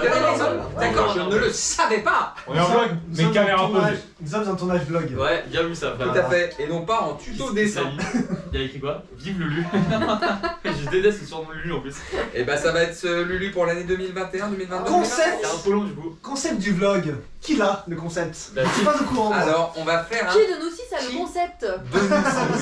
vlog de la maison. D'accord, je ne le savais pas. On est en vlog, mais caméra posée. Nous sommes un tournage vlog. Ouais, bien vu ça, Tout frère. à fait. Et non pas en tuto dessin. Il y a écrit quoi? Vive Lulu. Je déteste ce surnom de Lulu en plus. Et bah ça va être Lulu pour l'année 2021, 2022. Concept. C'est un peu long du coup. Concept du vlog. Qui l'a le concept? Bah, Je suis pas au courant. moi. Alors on va faire Qui de nous six a le concept?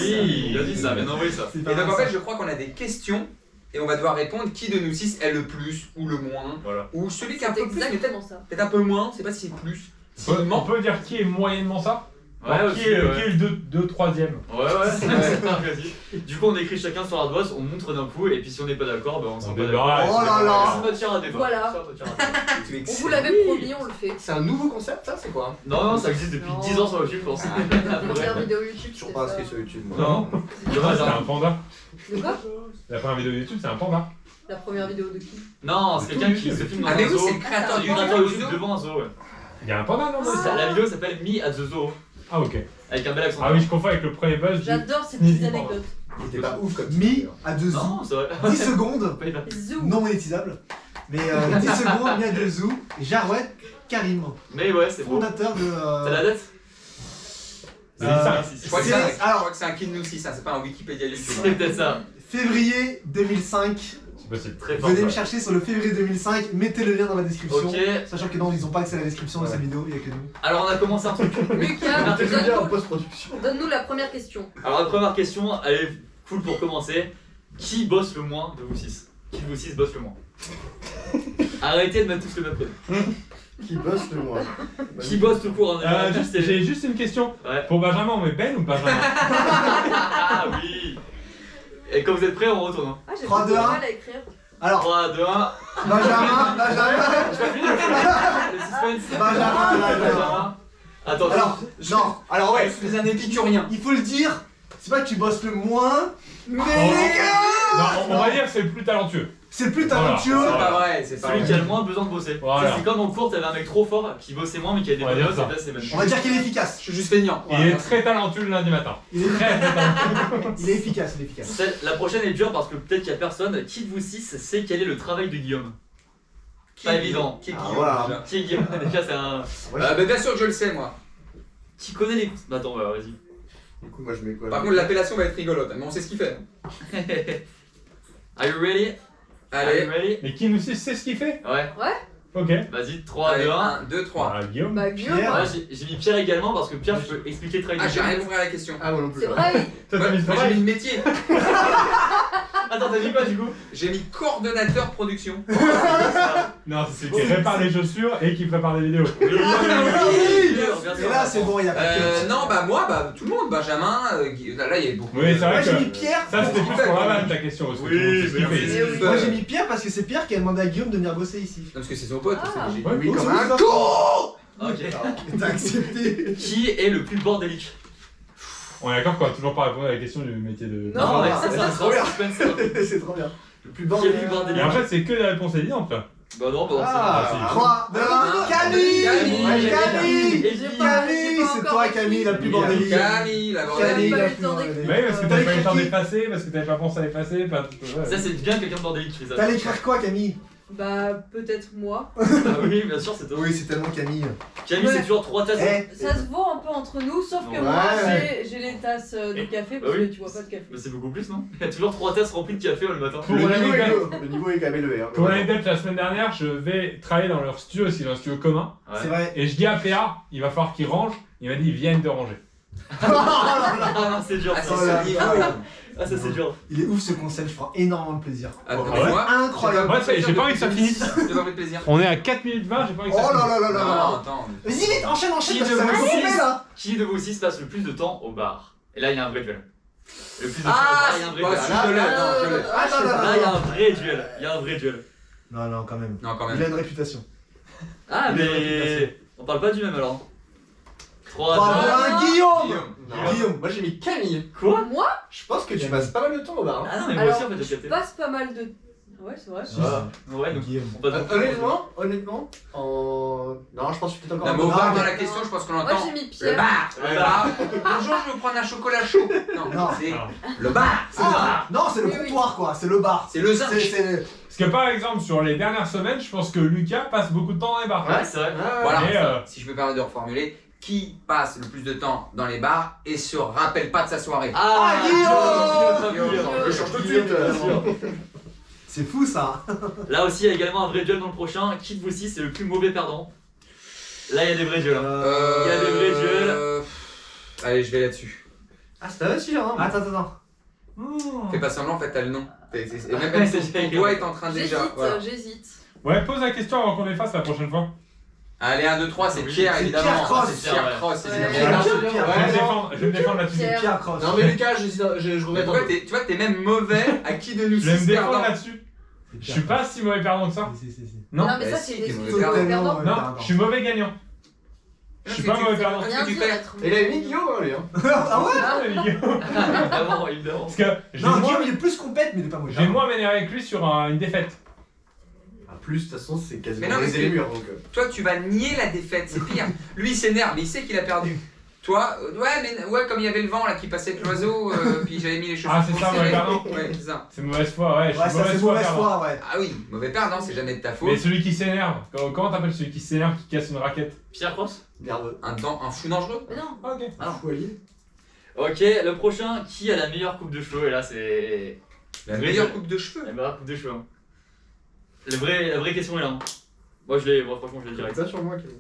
Oui, il a dit ça, bien envoyé ça. C'est Et pas donc en mal, fait ça. je crois qu'on a des questions et on va devoir répondre qui de nous 6 est le plus ou le moins. Voilà. Ou celui qui est un C'est peu plus mais exactement ça. peut-être un peu moins, on sait pas si c'est plus. On S'il manque. peut dire qui est moyennement ça? Ouais, Alors, aussi, qui est ouais. le 2-3ème? Ouais, vas-y. Du coup, on écrit chacun sur l'ardoise, on montre d'un coup, et puis si on n'est pas d'accord, bah on s'en va. débarrasse. Oh là là. C'est matière à débat. Voilà. C'est matière à débat. On vous l'avait promis, on le fait. C'est un nouveau concept, ça? C'est quoi? Non, non, ça existe depuis Non. 10 ans sur YouTube, je pense. Première vidéo YouTube, Toujours c'est pas ça. inscrit sur YouTube, moi. Non, dommage. C'est un panda. De quoi? La première vidéo YouTube, c'est un panda. La première vidéo de qui? Non, c'est quelqu'un qui se filme dans Ah un mais oui zoo. c'est le créateur Il du y a un créateur créateur du YouTube zoo. devant un zoo, ouais. Il y a un panda, non? La vidéo s'appelle Me at the Zoo, Ah, ok. avec un bel accent. Ah oui, je confonds avec le premier buzz. J'adore ces Sneezy, petites pardon. anecdotes. Il était pas ouf comme Mi à 2 Non, zoos. c'est vrai. 10 secondes. Pas hyper. Zou. Non monétisable. Mais 10 secondes, Mi à 2 zoos. Jarouet Karim. Mais ouais, c'est beau. Fondateur de. T'as la date? C'est ça. Je crois que C'est- c'est alors- je crois que c'est un qui de nous 6, c'est pas un Wikipédia YouTube. C'est peut-être ça. Février 2005. C'est possible. Très fort. Venez me ça. chercher sur le février 2005. Mettez le lien dans la description. Ok. Sachant que non, ils ont pas accès à la description de Ouais. cette vidéo, il y a que nous. Alors, on a commencé un truc. Lucas, Mettez-le bien en donne-nous post-production. donne-nous la première question. Alors, la première question, elle est cool pour commencer. Qui bosse le moins de vous 6? Qui de vous 6 bosse le moins? Arrêtez de mettre tous le même prénom. Qui bosse le moins? Qui bosse tout court en Juste, j'ai juste une question. Ouais. Pour Benjamin, on met Ben ou Benjamin? Ah oui. Et quand vous êtes prêts, on retourne. Hein. Ah, j'ai 3, beaucoup 2, de 1. mal à écrire. Alors, 3, 2, 1. Benjamin. Le suspense. Benjamin. Attends, Alors, non, alors ouais, C'est un épicurien. il faut le dire, c'est pas que tu bosses le moins, mais Non, on va dire que c'est le plus talentueux. c'est le plus Voilà. talentueux. C'est pas vrai, c'est pas celui vrai. qui a le moins besoin de bosser. Voilà. Ça, c'est comme en cours, t'avais un mec trop fort qui bossait moins mais qui a des On va bonnes dire notes, ça. et là c'est même. On va dire qu'il est efficace. Je suis juste feignant. Il est très talentueux le lundi matin. Il est, Très talentueux. il est efficace, il est efficace. La prochaine est dure parce que peut-être qu'il y a personne. Qui de vous 6 sait quel est le travail de Guillaume? Pas évident. Qui est Ah, Guillaume voilà. déjà Qui est Guillaume? Déjà, c'est un. Bah bien sûr que je le sais moi. Qui connaît les. Bah, attends, ouais, vas-y. Du coup, moi je mets quoi? Par contre l'appellation va être rigolote, mais on sait ce qu'il fait. Are you ready? Are Allez. you ready? Mais qui nous sait ce qu'il fait? Ouais, Ok. vas-y, 3, Allez, 2, 1. 1, 2, 3. Ah, Guillaume. Bah, Guillaume, Pierre. ouais. Moi j'ai mis Pierre également parce que Pierre, je peux expliquer le travail Ah de j'ai rien Guillaume. compris à la question. Ah, moi non plus. C'est vrai. Toi, t'as mis Moi j'ai travail. mis le métier. Attends, t'as dit quoi du coup? J'ai mis coordonnateur production. Non, c'est celui qui répare les chaussures et qui prépare des vidéos. Oui, Et là, c'est bon, il y a pas de Non bah moi bah tout le monde, Benjamin, là il y a beaucoup. Oui, c'est Moi vrai j'ai que. mis Pierre. Ça, c'était plus pour la vanne ta question. Parce que Oui, tout le monde sait ce qu'il mais fait. Eh oui. Moi j'ai mis Pierre parce que c'est Pierre qui a demandé à Guillaume de venir bosser ici. Non, parce que c'est son pote, Ah. c'est logique. Ouais. Oui, Oh, comme c'est un bon, con. Ok. T'as accepté. Qui est le plus bordélique? On est d'accord qu'on va toujours pas répondre à la question du métier de. Non, mais bah, ça, c'est un trop bien. suspense. C'est trop bien. Le plus Qui est bordel. le plus bordélique? Et en fait, c'est que des réponses évidentes là. Bah non, bah non, Ah, c'est pas. 3, 2, 1, Camille. Camille. Ouais, Camille. Et J'ai qui- pas- Camille, j'ai pas c'est encore toi écrit. Camille, la plus Camille. bordélique. Camille, la Camille. bordelle. Camille, pas la eu le plus temps bordélique. d'écrire. Oui, parce que T'as t'as pas eu le écrit temps qui d'effacer, parce que t'avais pas pensé à effacer. Pas... Ouais. Ça, c'est bien quelqu'un de bordélique qui fait ça. T'allais écrire quoi, Camille? Bah, peut-être moi. Ah oui, bien sûr, c'est toi. Oui, c'est tellement Camille. Camille, c'est toujours 3 tasses. Eh, Ça se voit un peu entre nous, sauf que Ouais. moi, j'ai les tasses de café parce Bah oui. que tu vois pas de café. Mais c'est beaucoup plus, non? Il y a toujours 3 tasses remplies de café le matin. Pour Le l'anecdote, niveau est quand même élevé. Hein. pour l'anecdote, la semaine dernière, je vais travailler dans leur studio, parce qu'ils ont un studio commun. c'est vrai. Et je dis à PA, il va falloir qu'il range. Il m'a dit, ils viennent de ranger. Ah, c'est dur Ah ça. c'est ce niveau. Ah, ça c'est dur. Il est ouf ce concept, je prends énormément de plaisir. Ah, ouais moi, Incroyable. Ouais, ça y est, j'ai pas envie que ça finisse. J'ai pas envie de plaisir. On est à 4 minutes 20, j'ai pas envie que Oh ça là finisse. là là là Non, là. attends. Vas-y vite, enchaîne, Qui parce que ça de va vous couper six là. Qui de vous 6 passe le plus de temps au bar? Et là, il y a un vrai duel. Le plus de temps au Ah, bar, il y a un vrai bah, duel. si je l'ai, non, je l'ai. Ah non, non, Là, il y a non. un vrai duel. Il y a un vrai duel. Non, non, quand même. Non, quand Il même. a une réputation. Ah, Il y a une mais. réputation. On parle pas du même alors. 3, 3, 2, 1, Guillaume. Guillaume. Guillaume. Moi j'ai mis Camille. Quoi? Moi, Je pense que tu passes pas mal de temps au bar. Hein. Ah non, mais moi alors, aussi en fait, j'ai je capté. passe pas mal de. Ouais, c'est vrai. Ah. Ouais, donc Guillaume. on passe beaucoup de temps. Honnêtement, en. Non, je pense que je suis peut-être Non, encore. mais au Non, bar mais- dans la question, je pense qu'on Moi, entend. j'ai mis Le Pierre. bar. Ouais. Le bar. Bonjour, je veux prendre un chocolat chaud. Non, Non. c'est Ah. le bar. Ah, non, c'est le Oui, oui. comptoir quoi, c'est le bar. C'est le zinc. Parce que par exemple, sur les dernières semaines, je pense que Lucas passe beaucoup de temps dans les bars. Ouais, c'est vrai. Voilà, Mais, si je peux me permettre de reformuler, qui passe le plus de temps dans les bars et se rappelle pas de sa soirée? Ah, Guillaume Je change tout de suite. Bien sûr. C'est fou ça. Là aussi, il y a également un vrai duel dans le prochain. Qui de vous 6 est le plus mauvais perdant? Là, il y a des vrais duels. Hein. Il y a des vrais duels. Allez, je vais là-dessus. Ah, c'était facile, hein. Attends. Fais pas semblant, en fait, t'as le nom. Et même ton doigt est en train de déjà. Voilà. J'hésite. Ouais, pose la question avant qu'on les fasse la prochaine fois. Allez, 1, 2, 3, c'est Oui, Pierre, c'est évidemment. Pierre Cross. C'est Pierre Cross, Ouais. évidemment. Je vais me défendre là-dessus. Pierre. Pierre Cross. Non, mais Lucas, je regrette un peu. Tu vois, t'es même mauvais à qui de nous Je vais me 6 défendre perdants. là-dessus. Je suis pas si mauvais perdant que ça. Si. Non, Non, mais ça, Bah, c'est si, des t'es mauvais excuses de perdant. perdant. non, je suis mauvais gagnant. Je suis pas mauvais perdant. Parce Rien que tu dire perds. être Et il a mis Guillaume, hein, lui. Hein. Ah ouais. Ah, les gars. Évidemment, évidemment. Parce que j'ai Non, moins, Guillaume il est plus compète, mais il est pas mauvais. j'ai moins m'énervé avec lui sur une défaite. Ah, plus, de toute façon, c'est quasiment Mais non, briser mais les murs. Donc, Toi, tu vas nier la défaite, c'est pire. Lui, il s'énerve, mais il sait qu'il a perdu. Toi, ouais, comme il y avait le vent là qui passait avec l'oiseau, puis j'avais mis les cheveux. Ah, c'est ça, mauvais perdant. Ouais, c'est ça. C'est mauvaise foi, ouais. Je Ouais, suis ça c'est mauvaise perdant. foi, ouais. Ah oui, mauvais perdant, c'est jamais de ta faute. Mais celui qui s'énerve, comment t'appelles celui qui s'énerve, qui casse une raquette? Pierre Cross. nerveux. Un fou dangereux. Mais non. Ok. Ah. Foualier. Ok, le prochain, qui a la meilleure coupe de cheveux? Et là, c'est. La Oui, meilleure je- coupe de cheveux. La meilleure coupe de cheveux. Hein. La vraie question est là. Hein. Moi, franchement, je l'ai direct. Ça sur moi, Kevin.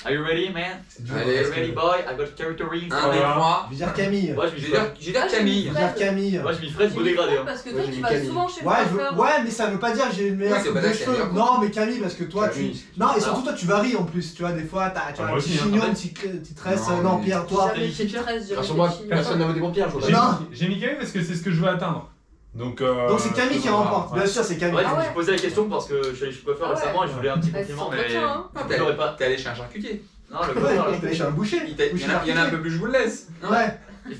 Are you ready, man? Allez, Are you ready, boy? I got territory. 1, 2, 3. Je vais dire Camille. Moi, je J'ai m'y dit Camille. Je vais dire Camille. Moi, je m'y ferais de beau dégradé. Hein. Parce que Moi, toi, j'ai tu mis vas Camille. souvent chez le Ouais, coiffeur. ouais, mais ça veut pas dire que j'ai une meilleure Ouais, c'est coupe pas de ça, cheveux. c'est Non, mais Camille, parce que toi, Camille. Non, et surtout, toi, tu varies en plus. Tu vois, des fois, tu Ah, as moi un petit aussi, hein. chignon, une petite tresse. Non, Non, mais- Pierre, toi. Jamais fait de tresse, jamais Rassure-moi, fait de chignon. personne n'a voté pour Pierre, je J'ai vois. Non. j'ai mis Camille parce que c'est ce que je veux atteindre. Donc C'est Camille qui remporte. Bien sûr, c'est Camille. Ouais, Ah ouais. j'ai posé la question parce que je suis allé chez le coiffeur Ah ouais. récemment et je voulais un petit Bah, compliment, c'est mais. entretien, hein. Ah, Je l'aurais pas. T'es allé chez un charcutier. Non, le Ouais, coiffeur. je vais chez un boucher. Il y en a un peu plus, je vous le laisse. Non Ouais.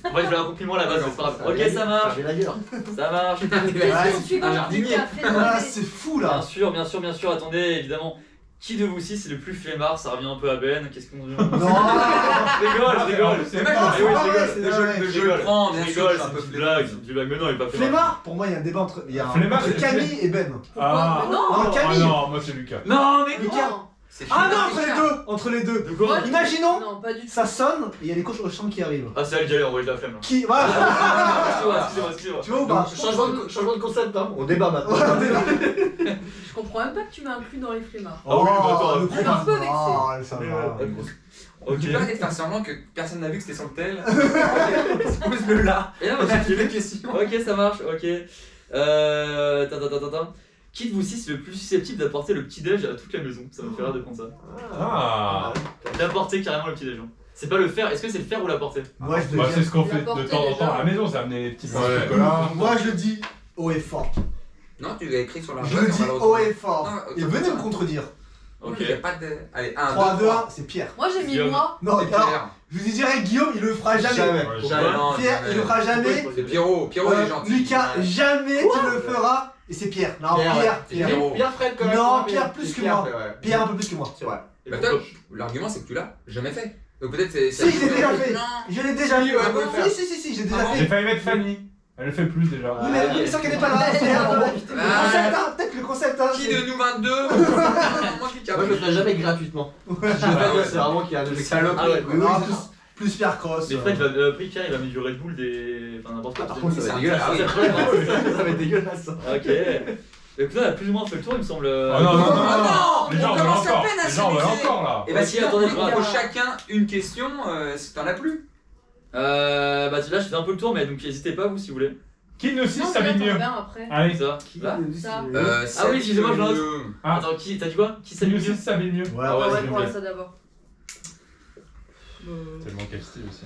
En fait, je voulais un compliment à la base, c'est pas grave. Ok, ça marche. la gueule. Ça marche. Question suivante, un jardinier. Lucas, fais Ah, demander. c'est fou Bien là. sûr, bien sûr, bien sûr. Attendez, évidemment. Qui de vous 6 est le plus flemmard? Ça revient un peu à Ben. Qu'est-ce qu'on dit? Non. Je rigole. C'est Mais pas moi, c'est je pas rigole. vrai, c'est Je- pas vrai. je le prends, bien Je sûr, rigole, je suis un peu c'est une blague, c'est une blague. Mais non, il est pas flemmard. Flemmard, pour moi, il y a un débat entre. Il y a un- Flemmard, entre c'est Camille et Ben. Ah, Mais non. Non, ah Camille. non, moi c'est Lucas. Non, mais Lucas. Non. C'est Ah fini, non, entre les Richard. deux. Entre les deux. De quoi? Imaginons, Non, pas du tout. ça sonne et il y a les coachs au champ qui arrivent. Ah, c'est elle qui allait envoyer de la flemme là. Qui. Voilà. Excusez-moi. Tu vois ou pas? Changement de concept, hein. On débat maintenant. Je comprends même pas que tu m'as inclus dans les flemmards. Ah oui, bah attends, le je suis un peu vexé. Ah, ça va. Ok. Tu peux arrêter de faire semblant que personne n'a vu que c'était sur le tel. Pose-le là. Et là, On moi, a j'ai des questions. Ok, ça marche, ok. Qui de vous 6 est le plus susceptible d'apporter le petit-déj à toute la maison? Ça me fait rire de prendre ça. Ah, D'apporter carrément le petit-déj. Hein. C'est pas le faire, est-ce que c'est le faire ou l'apporter? Moi, je bah, le c'est dis. ce qu'on fait La de portée, temps en temps déjà. à la maison, c'est amener des petits pains Ouais. au chocolat. Moi, je le dis haut et fort. Non, tu l'as écrit sur la Je le dis haut et fort. Non, Et autant venez que me ça. contredire. Ok. Il y a pas de. Allez, 1, 3, 2, 2, 1, 3. c'est Pierre. Moi, j'ai mis Guillaume. moi. Non, C'est alors, Pierre. je vous dirais, Guillaume, il le fera jamais. Jamais. Ouais, Pourquoi? Non, Pierre, jamais. il le fera jamais. C'est Pierrot. Pierrot, il est gentil. Lucas, Ouais. jamais tu le feras. Et c'est Pierre. Non, Pierre, Pierre, c'est Pierre. Pierrot. Pierre Fred quand même. Non, mais- Pierre plus que Pierre, moi. ouais. Pierre un peu plus que moi. C'est vrai. Et Bah, pourquoi? toi, l'argument c'est que tu l'as jamais fait. Donc peut-être c'est. Si, je l'ai déjà fait. Non. Je l'ai déjà Si, fait. ouais, on peut le faire. Si, j'ai déjà Ah bon fait. J'ai failli mettre Fanny. Elle le fait plus déjà. Oui, mais c'est sûr qu'elle n'est pas là. C'est le concept, hein. Peut-être le concept, hein. Qui de nous 22 Moi qui Moi, je le ferai jamais gratuitement. Ouais. C'est vraiment qu'il y a un objectif. Salope. Ah ouais. Oui, oui, Non, c'est ça. plus Pierre Cross. Mais Fred, Pierre, il va mettre du Red Bull, des. Enfin, n'importe quoi. Par contre, ça va être c'est dégueulasse. un- c'est le problème, hein. Ça va être dégueulasse. Ok. Donc là, on a plus ou moins fait le tour, il me semble. Oh non, non, non, non, non, les gens on veulent commence à encore. peine à Les gens veulent s'amuser. encore là. Et bah Ok, sinon, attendez, on je pose vois. chacun une question si t'en as plus. Bah là, je fais un peu le tour, mais donc n'hésitez pas, vous, si vous voulez. Qui de nous 6 Non, s'habille mais mieux? attends, après. Allez, Ça. Là Ça. Ah oui, excusez-moi, je note. Ah. Attends, t'as dit quoi? Qui qui de s'habille nous mieux? 6 s'habille mieux? Ouais, Ah ouais, ouais. c'est Ouais, complet. prends ça d'abord. Tellement quel style aussi.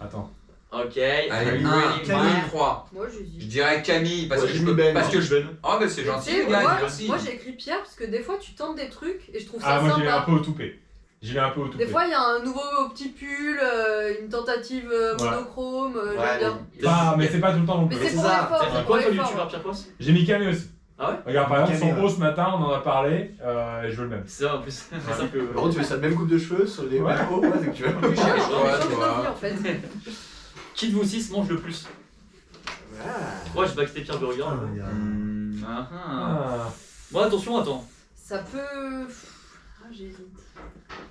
Attends. Ok. Allez, Are you 1, ready? 2, 3. Moi, Je j'hésite. dirais Camille parce Ouais, que j'ai je mis peux. Ben. Parce que je. Ben. Oh bah c'est gentil Tu sais, les gars, moi, merci. moi, j'ai écrit Pierre parce que des fois tu tentes des trucs et je trouve Ah, ça moi j'y vais un sympa. peu au toupet. J'y vais un peu au toupet. Des fois, il y a un nouveau petit pull, une tentative Voilà. monochrome. Ouais, j'aime bien. Ah, mais c'est pas tout le temps non Mais plus. c'est c'est pour ça. l'effort. T'as c'est dit pour quoi, toi, le l'effort. youtubeur Pierre Cross? J'ai mis Camille aussi. Ah ouais? Regarde, par exemple, Camille, son haut ce matin, on en a parlé, et je veux le même. C'est ça en plus. C'est ça que. Par contre, tu veux ça même coupe de cheveux sur les Ouais. hauts, ouais, c'est que tu veux. Tu cherches Non, quoi, mais change toi d'avis, en fait. Qui de vous 6 mange le plus? Moi, je vais quitter Pierre Burger. Ah, il y a- Ah. Bon, attention, attends. Ça peut. Ah, j'hésite.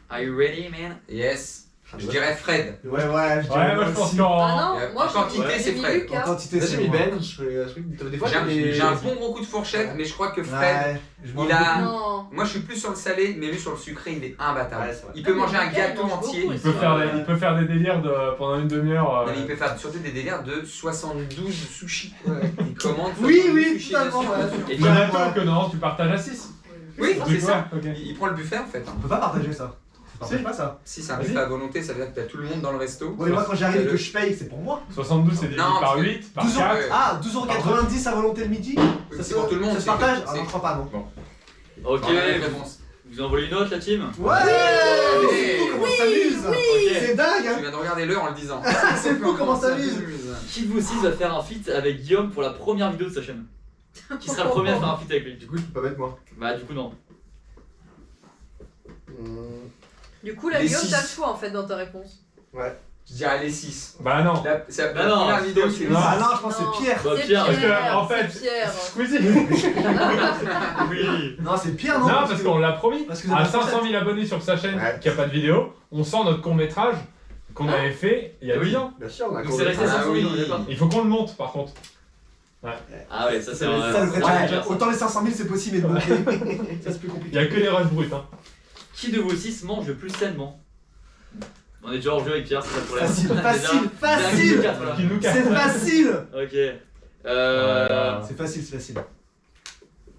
Are you ready, man? Yes. Je dirais Fred. Ouais, je Ouais, dirais moi je pense aussi. qu'en. Ah non, en moi quantité, j'ai c'est mis Fred. En Lucas. quantité, Là, c'est j'ai mis moi. Ben. Des fois, J'ai un bon gros coup de fourchette, mais je crois que Fred, Ouais, je mange il a. Non. Moi je suis plus sur le salé, mais lui sur le sucré, il est imbattable. Ouais, c'est vrai. Il peut Ah, mais manger un Lucas, il gâteau mange entier. beaucoup Il aussi. peut faire des délires pendant une demi-heure. Non, mais il peut faire surtout des délires de 72 sushis. Ouais. Il commande Oui, 72 oui, sushis totalement, dessus. ouais. Et Mais Ouais. attends que non, tu partages à 6. Oui, c'est ça. Ok. Il prend le buffet en fait. hein. On peut pas partager ça. On partage Si. pas ça. Si c'est un Vas-y. buffet à volonté, ça veut dire que t'as tout le monde dans le resto. Ouais, moi quand j'arrive et C'est que je paye, c'est pour moi. 72 c'est divisé Non, par parce que 8, par 12 4. Ouais. Ah, 12,90€ à volonté le midi. Oui, c'est pour tout le monde. Ça se c'est- partage. Ah c'est- non, je crois pas, non. Ok, Bon, la vous, réponse. vous envoyez une note, la team? Ouais, c'est fou comment on s'amuse. Ok. C'est dingue, Tu hein. viens de regarder l'heure en le disant. C'est fou comment on s'amuse. Qui de vous 6 va faire un feat avec Guillaume pour la première vidéo de sa chaîne? Qui sera le premier à faire un feat avec lui? Du coup, je peux pas mettre moi. Bah, du coup, non. Du coup, la Les Guillaume, six. t'as le choix en fait dans ta réponse. Je dirais les 6. Bah non. C'est Bah la non, première c'est vidéo, toi c'est qui les Non. Ah six. non, je pense que Non. c'est Pierre. Bah, C'est Pierre, Parce que, en c'est fait, Pierre. Squeezie. Oui. Non, c'est Pierre, non. Non, parce qu'on l'a promis. Parce que À vous avez 500 000 abonnés sur sa chaîne Ouais. qui a pas de vidéo, on sort notre court-métrage qu'on avait fait il y a Oui. 10 ans. Bien sûr, on a Donc c'est resté Ah 500 000, oui. on est d'accord? Il faut qu'on le monte par contre. Ah ouais, ça c'est Ça, un. le vrai Ouais, challenge. bien, ça. Autant les 500 000 c'est possible, mais de monter, ça c'est plus Il compliqué. y a que les rushs bruts. Hein. Qui de vous 6 mange le plus sainement? On est déjà hors jeu avec Pierre, c'est pas le problème. Facile, Déjà, facile, déjà, facile. quatre, voilà. Qui nous casse. C'est facile. Ok. Voilà. C'est facile, c'est facile.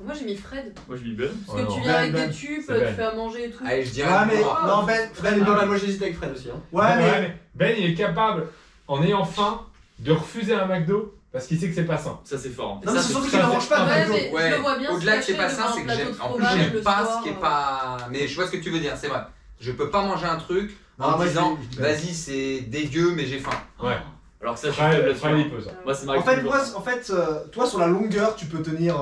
Moi j'ai mis Fred. Moi je mis Ben. Parce Ouais, que tu non. viens avec Ben, des tubes, c'est tu Ben. fais à manger et tout. Allez, je dirais. Ouais, mais moi. non, Ben est pas Moi j'hésite avec Fred aussi. Hein. Ouais, mais mais Ben il est capable, en ayant faim, de refuser un McDo parce qu'il sait que c'est pas sain. Ça c'est fort. Non, mais Ça, c'est surtout très qu'il en fort. mange pas de Ouais, McDo. mais je le vois bien. Au-delà que se c'est pas cacher ça, devant c'est un que plateau j'aime. de En plus, fromage j'aime le pas soir, ce qui est pas. Mais je vois ce que tu veux dire, c'est vrai. Je peux pas manger un truc Non, en moi, disant je dis Ben. vas-y, c'est dégueu, mais j'ai faim. Ouais. Alors que ça, je suis faible Fred, là-dessus. Fred, il peut ça. Moi c'est En Marie. fait, moi, toi sur la longueur, tu peux tenir.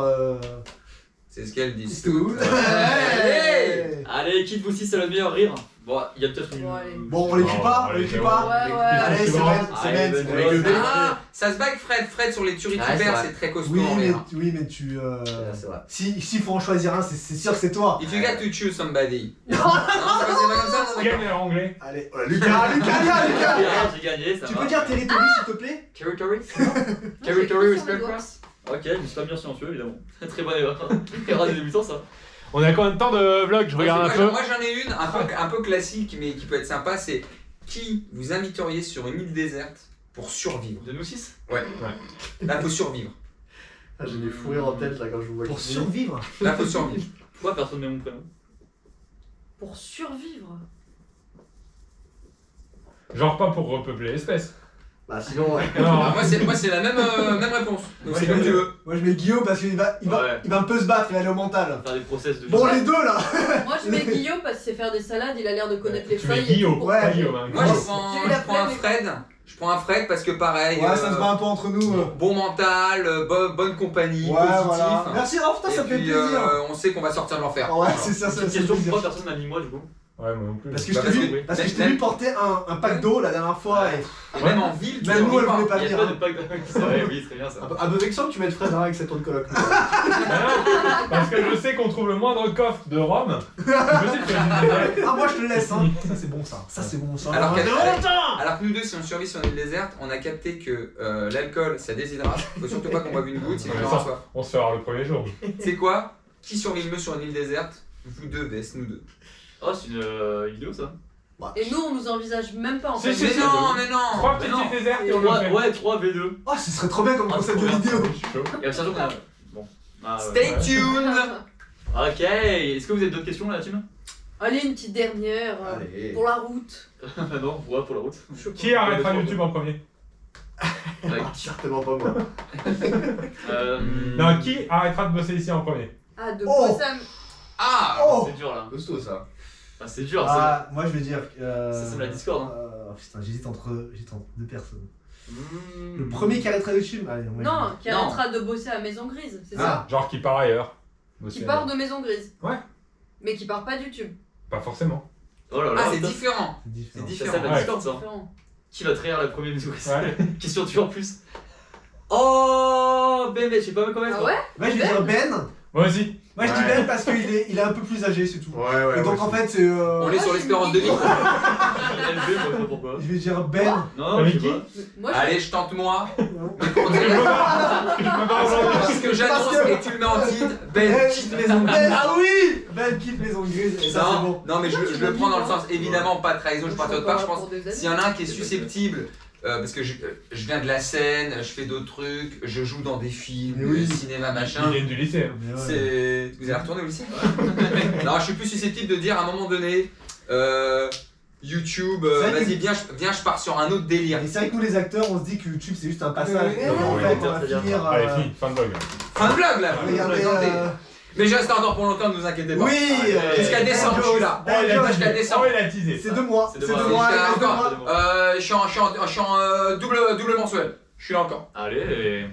C'est ce qu'elle dit. Tout. Allez. Allez, qui de vous 6 a le meilleur rire? Bon, il y a peut-être une. Bon, allez. Bon, on l'écrit pas, on l'écrit pas. Ouais, ouais. Allez, c'est Ben, Ah, c'est allez, Ben. Ben, Avec le Ben. B. Ah, ça se bat avec Fred. Fred sur les Ouais, turitubers, c'est vrai. c'est très costaud Oui, en mais, rire. tu. C'est vrai. S'il faut en choisir un, c'est sûr que c'est toi. If you got to choose somebody. Non, Non, c'est pas comme ça, non, Gagne en anglais. Allez, Lucas, Lucas. J'ai gagné, ça Tu va. peux dire territory s'il te plaît? Territory? j'ai Territory écrit sur respect le doigt. cross. Ok, je me suis pas bien silencieux évidemment. Très bonne erreur. Erreur des débutants ça. On a combien de temps de vlog? Je regarde un peu. Moi j'en ai une un peu classique mais qui peut être sympa, c'est qui vous inviteriez sur une île déserte pour survivre? De nous 6? Là faut survivre. Ah, j'ai des fous rires en tête là quand je vous vois. Pour cuisiner. survivre. Là faut survivre. Pourquoi personne met mon prénom? Pour survivre. Genre pas pour repeupler l'espèce. Bah sinon, ouais. Non. Ah, moi c'est la même réponse. Donc Moi, c'est je comme tu mets- veux. Moi je mets Guillaume parce qu'il va Ouais. un peu se battre, il va aller au mental. Faire des process de Bon, les deux là. Moi je mets Guillaume parce qu'il sait faire des salades, il a l'air de connaître les Tu mets feuilles. et Guillaume, tout. Ouais. pas Guillaume. Hein. Moi J'ai je eu la prends un flemme, Fred. Je prends un Fred parce que pareil. Ouais, ça se bat un peu entre nous. Bon mental, bonne compagnie, Ouais, positif. voilà. Merci, oh putain, Et ça me fait puis, plaisir. on sait qu'on va sortir de l'enfer. Ouais, c'est ça, ça Petite fait question, plaisir. pourquoi personne m'a mis moi du coup? Ouais, moi non plus. Parce que je Bah, t'ai parce vu, que- parce que je t'ai même- vu porter un pack d'eau la dernière fois. Et Et même en ville, tu même nous, survis elle pas. voulait pas Il y a venir. pas de hein. pack de. C'est vrai, oui, très bien ça. Un peu vexant que tu mettes Fred hein, avec cette tour de coloc. Parce que je sais qu'on trouve le moindre coffre de Rome. Je sais que tu as une idée. Ah, moi je te laisse, hein. Ça c'est bon ça. Ça c'est bon ça. Alors Ah, que- Alors que nous deux, si on survit sur une île déserte, on a capté que l'alcool ça déshydrate. Faut surtout pas qu'on boive une goutte, sinon Ouais, on ça. aura soif. On se fait voir le premier jour. Tu sais quoi? Qui survit le mieux sur une île déserte? Vous deux, vs nous deux. Oh, c'est une vidéo ça. Et nous on nous envisage même pas en fait. Si, Mais si, non, mais non! 3 mais petites non. îles désertes et on le fait. Ouais, 3 V2. Oh, ce serait trop bien comme Ah, concept trop de bien. vidéo. Je suis chaud. Il y a surtout qu'on a. Bon. Ah, ouais. Stay tuned! Ok, est-ce que vous avez d'autres questions là, la team? Allez, une petite dernière Allez. pour la route. Non, ouais, pour la route. Qui arrêtera YouTube en premier? Certainement pas moi. Non, qui arrêtera de bosser ici en premier? Ah, de Oh. quoi ça Ah! Oh. C'est dur là. Costaud ça. Ah, c'est dur ça. Ah, moi je vais dire. Ça, c'est la Discord, hein. Putain, j'hésite entre deux personnes. Mmh. Le premier qui arrêtera YouTube. Allez, on va Non, qui Non. arrêtera de bosser à Maison Grise, c'est Ah. Genre qui part ailleurs. ça Bosser Qui part ailleurs. de Maison Grise. Ouais. Mais qui part pas de YouTube. Pas forcément. Oh là là. Ah, c'est putain. différent! C'est différent. C'est Ça différent. s'appelle Ouais. Discord ça. Différent. Qui va trahir la première vidéo? Ouais. Question dure en plus. Oh, Ben, je sais pas comment Ah ouais? Moi, je vais dire Ben. Moi aussi. Moi, je dis Ben parce qu'il est un peu plus âgé, c'est tout. Ouais, Et donc, en fait, c'est. On est sur l'espérance de vie. LV, moi, je sais pas pourquoi. Je vais dire Ben. Non, je sais Qui pas. Moi, Allez, je tente moi. Non. Mais pour dire ce que j'annonce et tu le mets en titre, Ben quitte Maison Grise. Ben, ah oui Ben quitte Maison Grise. Et ça, c'est bon. Non, mais je le prends dans le sens évidemment pas de trahison, je pars de votre part. Je pense Pour des s'il y en a un qui est susceptible, parce que je viens de la scène, je fais d'autres trucs, je joue dans des films, Mais oui. cinéma, machin. Ils viennent du lycée. Hein. Mais ouais. C'est. Vous allez retourner au lycée? Non, je suis plus susceptible de dire à un moment donné, YouTube, C'est vrai vas-y, viens, je pars sur un autre délire. Et c'est vrai que nous, les acteurs, on se dit que YouTube, c'est juste un passage. Ouais. Et en Ouais, fait, ouais, on va c'est bien. finir. Allez, fini, fin de vlog. Fin de vlog là, vous Regardez. présentez. Mais je reste encore pour longtemps, ne vous inquiétez pas. Oui Jusqu'à décembre, je suis là. Oh, il a Jusqu'à teasé. décembre. Oh, il a teasé. C'est 2 mois. C'est C'est deux 2 mois. mois. Jusqu'à il reste deux encore. mois. Je suis en double mensuel. Je suis là encore. Allez.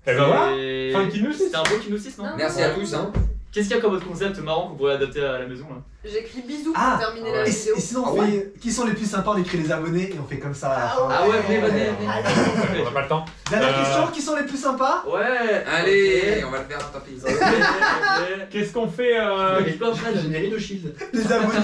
Eh ben voilà. Et- Fin qui nous suit. C'était un beau qui nous 6, non? Non. Merci à tous. Hein. Qu'est-ce qu'il y a comme autre concept marrant qu'on pourrait adapter à la maison là? J'écris bisous Ah. pour terminer la Et vidéo. sinon, Ah on fait. Qui sont les plus sympas? On écrit les abonnés et on fait comme ça à la fin. Ah ouais, venez. On n'a pas le temps. Dernière Euh, question, qui sont les plus sympas? Ouais. Allez, on va le faire, tant pis. Ok. Qu'est-ce qu'on fait Il y a plein de phrases. Générique de Shield. Les abonnés.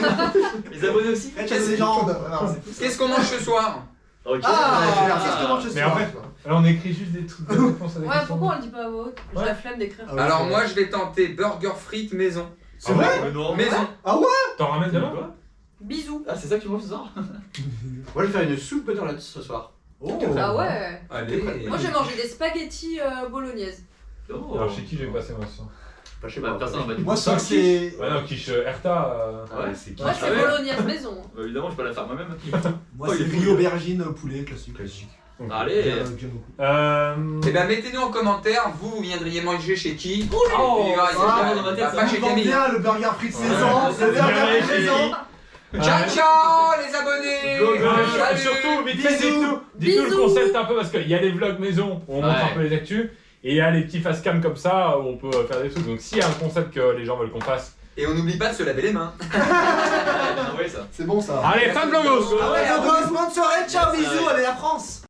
Les abonnés aussi? Red Chat Légende. Voilà. Qu'est-ce qu'on mange ce soir? Ok. Ah, qu'est-ce que mange ce Mais soir? en fait, alors on écrit juste des trucs de réponse à des Ouais, questions. pourquoi on le dit pas à voix haute? J'ai Ouais. la flemme d'écrire. Ah ouais, Alors c'est moi vrai. je vais tenter burger frites maison. C'est vrai? Mais non. Maison. T'en ramènes demain? Quoi? Bisous. Ah, c'est ça que tu manges ce soir? Moi, je vais faire une soupe butternut ce soir. Oh. Ah ouais. Allez. Moi j'ai mangé des spaghettis bolognaise. Oh. Alors chez qui je vais passer moi ce soir? Pas chez Bah, moi. personne va du Moi, coup. ça, c'est. Ouais, non, quiche Erta. Ah ouais, c'est Moi c'est ouais. bolognaise maison. Bah, évidemment, je peux la faire moi-même. Moi, Oh, c'est il est riz fou. aubergine poulet classique. Allez. J'aime beaucoup. Eh ben mettez-nous en commentaire, vous viendriez manger chez qui? Oh, pas, dans ma tête, ça pas chez Vend Camille. bien le burger frites Ouais. maison. Le burger frites Ouais. maison. Ciao ciao les abonnés. Salut. Surtout, vite fait, Bisous. dites-nous le Bisous. concept un peu parce qu'il y a les vlogs maison où on montre Ouais. un peu les actus et il y a les petits face cam comme ça où on peut faire des trucs. Donc s'il y a un concept que les gens veulent qu'on fasse, Et on n'oublie pas de se laver les mains. Ouais, ça. C'est bon ça. allez, fin de vlogos. Ah ouais, bonne soirée, ciao, bisous, allez la France.